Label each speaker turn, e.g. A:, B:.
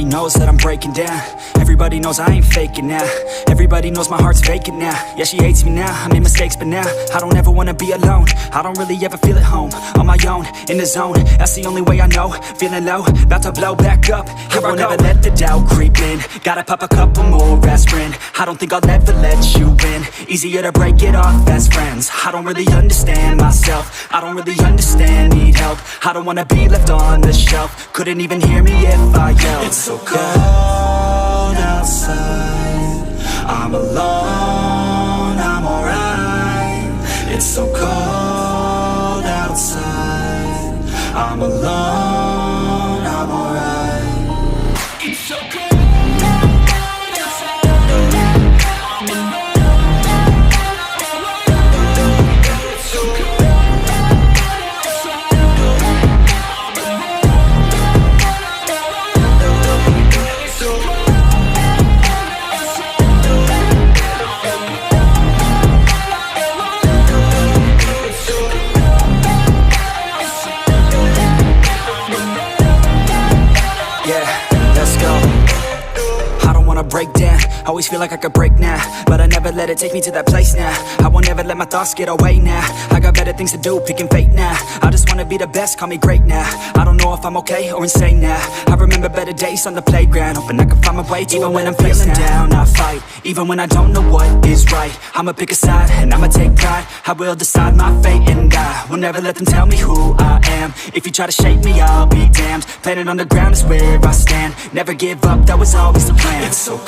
A: knows that I'm breaking down. Everybody knows I ain't faking now. Everybody knows my heart's vacant now. Yeah, she hates me now, I made mistakes, but now I don't ever wanna be alone. I don't really ever feel at home. On my own, in the zone, that's the only way I know. Feeling low, about to blow back up. Here I won't ever let the doubt creep in. Gotta pop a couple more aspirin. I don't think I'll ever let you in. Easier to break it off as friends. I don't really understand myself. I don't really understand, need help. I don't wanna be left on the shelf. Couldn't even hear me if I yelled. It's so cold outside, I'm alone, I'm alright. It's so cold outside, I'm alone, I'm alright. It's so cold. Break down, always feel like I could break now, but I never let it take me to that place now. I won't ever let my thoughts get away now. I got better things to do, picking fate now. I just wanna be the best, call me great now. I don't know if I'm okay or insane now. I remember better days on the playground, hoping I can find my way to even when I'm feeling down, I fight, even when I don't know what is right. I'ma pick a side, and I'ma take pride. I will decide my fate, and I will never let them tell me who I am. If you try to shake me, I'll be damned. Planet on the ground is where I stand. Never give up, that was always the plan. It's so cold